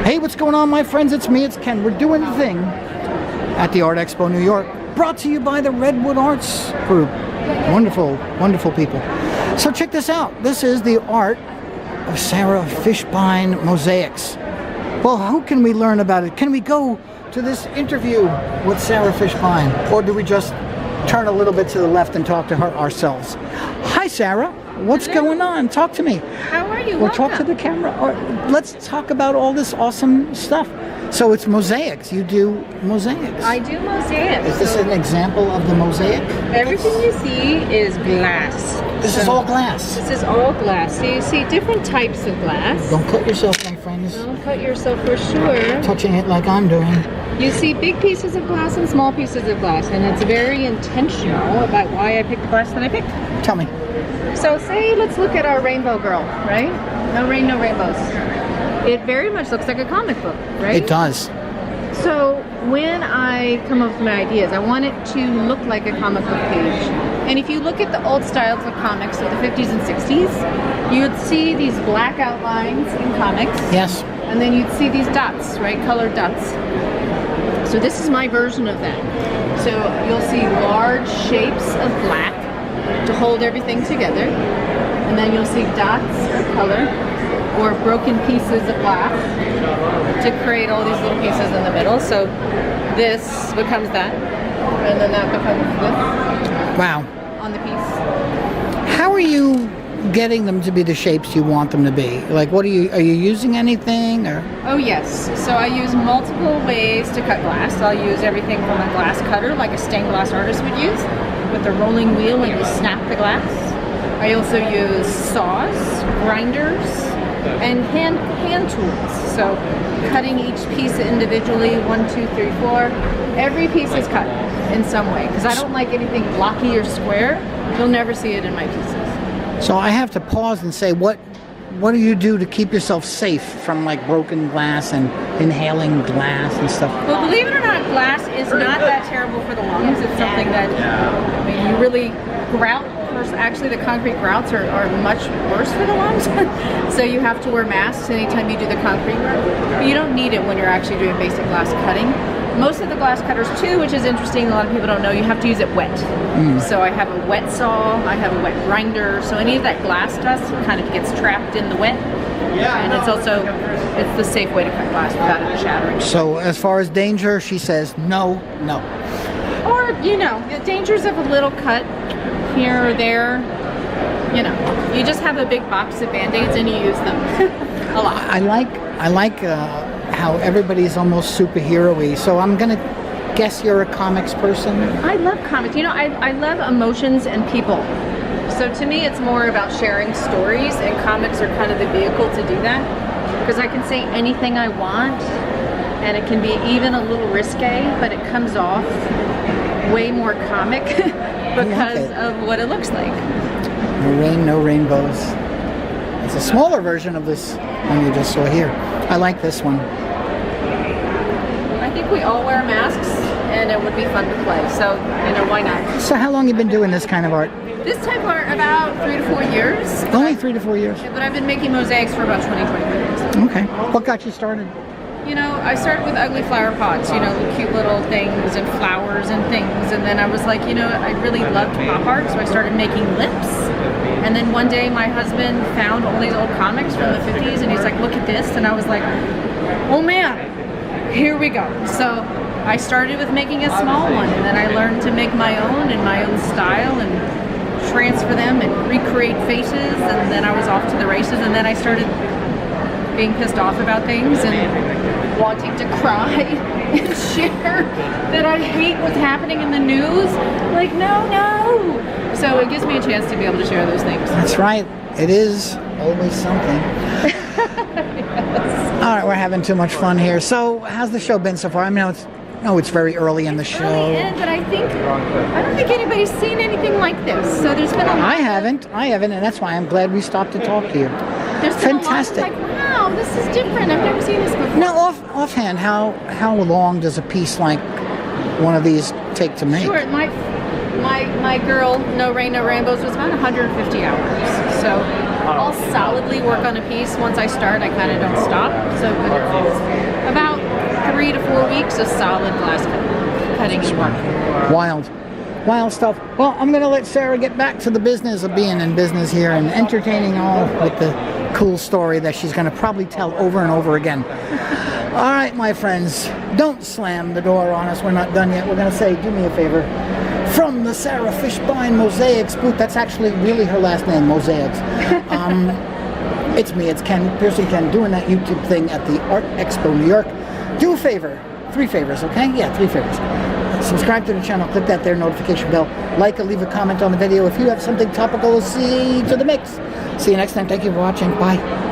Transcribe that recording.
Hey, what's going on, my friends? It's me, it's Ken. We're doing the thing at the Artexpo New York, brought to you by the Redwood Arts Group. Wonderful, wonderful people. So check this out. This is the art of Sarah Fishbein Mosaics. Well, how can we learn about it? Can we go to this interview with Sarah Fishbein, or do we just turn a little bit to the left and talk to her ourselves? Hi, Sarah. What's going on? Talk to me. How are you? We'll talk to the camera. Or let's talk about all this awesome stuff. So it's mosaics. You do mosaics. I do mosaics. Is this an example of the mosaic? Everything you see is glass. This is all glass. This is all glass. So you see different types of glass. Don't cut yourself, my friends. Don't cut yourself for sure. Touching it like I'm doing. You see big pieces of glass and small pieces of glass, and it's very intentional about why I picked the glass that I picked. Tell me. So say, let's look at our rainbow girl, right? No rain, no rainbows. It very much looks like a comic book, right? It does. So when I come up with my ideas, I want it to look like a comic book page. And if you look at the old styles of comics of the 50s and 60s, you would see these black outlines in comics. Yes. And then you'd see these dots, right? Colored dots. So this is my version of that. So you'll see large shapes of black to hold everything together. And then you'll see dots of color or broken pieces of glass to create all these little pieces in the middle. So this becomes that, and then that becomes this. Wow. On the piece. How are you getting them to be the shapes you want them to be? Like, what are you using anything, or? Oh yes, so I use multiple ways to cut glass. I'll use everything from a glass cutter, like a stained glass artist would use, with a rolling wheel and you snap the glass. I also use saws, grinders, and hand tools. So cutting each piece individually, 1, 2, 3, 4. Every piece is cut in some way, because I don't like anything blocky or square. You'll never see it in my pieces. So I have to pause and say, what do you do to keep yourself safe from like broken glass and inhaling glass and stuff? Well, believe it or not, glass is not that terrible for the lungs. It's something that, I mean, you really grout. Actually, the concrete grouts are much worse for the lungs. So you have to wear masks anytime you do the concrete work. But you don't need it when you're actually doing basic glass cutting. Most of the glass cutters too, which is interesting, a lot of people don't know, you have to use it wet. So I have a wet saw, I have a wet grinder, so any of that glass dust kind of gets trapped in the wet. And it's also, it's the safe way to cut glass without it shattering. So as far as danger, she says no. Or, you know, the dangers of a little cut here or there, you know, you just have a big box of Band-Aids and you use them a lot. I like how everybody's almost superhero-y, so I'm gonna guess you're a comics person. I love comics. You know, I love emotions and people. So to me, it's more about sharing stories, and comics are kind of the vehicle to do that, because I can say anything I want, and it can be even a little risque, but it comes off way more comic because of what it looks like. No rain, no rainbows. It's a smaller version of this one you just saw here. I like this one. I think we all wear masks, and it would be fun to play. So, you know, why not? So how long have you been doing this kind of art? This type of art, about 3 to 4 years. Only 3 to 4 years? But I've been making mosaics for about 20, 25 years. Okay. What got you started? You know, I started with ugly flower pots, you know, cute little things and flowers and things. And then I was like, you know, I really loved pop art, so I started making lips. And then one day my husband found all these old comics from the 50s, and he's like, look at this. And I was like, oh man, here we go. So I started with making a small one, and then I learned to make my own in my own style and transfer them and recreate faces. And then I was off to the races, and then I started being pissed off about things and wanting to cry and share that I hate what's happening in the news. Like, no. So it gives me a chance to be able to share those things. That's right. It is always something. Yes. All right, we're having too much fun here. So how's the show been so far? I mean, it's very early in the show. Early in, but I don't think anybody's seen anything like this. So there's been a lot. I haven't, and that's why I'm glad we stopped to talk to you. There's been Fantastic. A lot of like, wow, this is different. I've never seen this before. Now, offhand, how long does a piece like one of these take to make? Sure, my girl, No Rain, No Rainbows, was about 150 hours. So I'll solidly work on a piece. Once I start, I kind of don't stop. So but it's about 3 to 4 weeks of solid glass cutting and work. Wild stuff. Well, I'm going to let Sarah get back to the business of being in business here and entertaining all with the cool story that she's going to probably tell over and over again. All right, my friends, don't slam the door on us. We're not done yet. We're going to say, do me a favor. From the Sarah Fishbein Mosaics booth, that's actually really her last name, Mosaics. It's me, it's Ken, Piercing Ken, doing that YouTube thing at the Artexpo New York. Do a favor. 3 favors, okay? Yeah, 3 favors. Subscribe to the channel, click that there notification bell, like or leave a comment on the video if you have something topical to see to the mix. See you next time. Thank you for watching. Bye.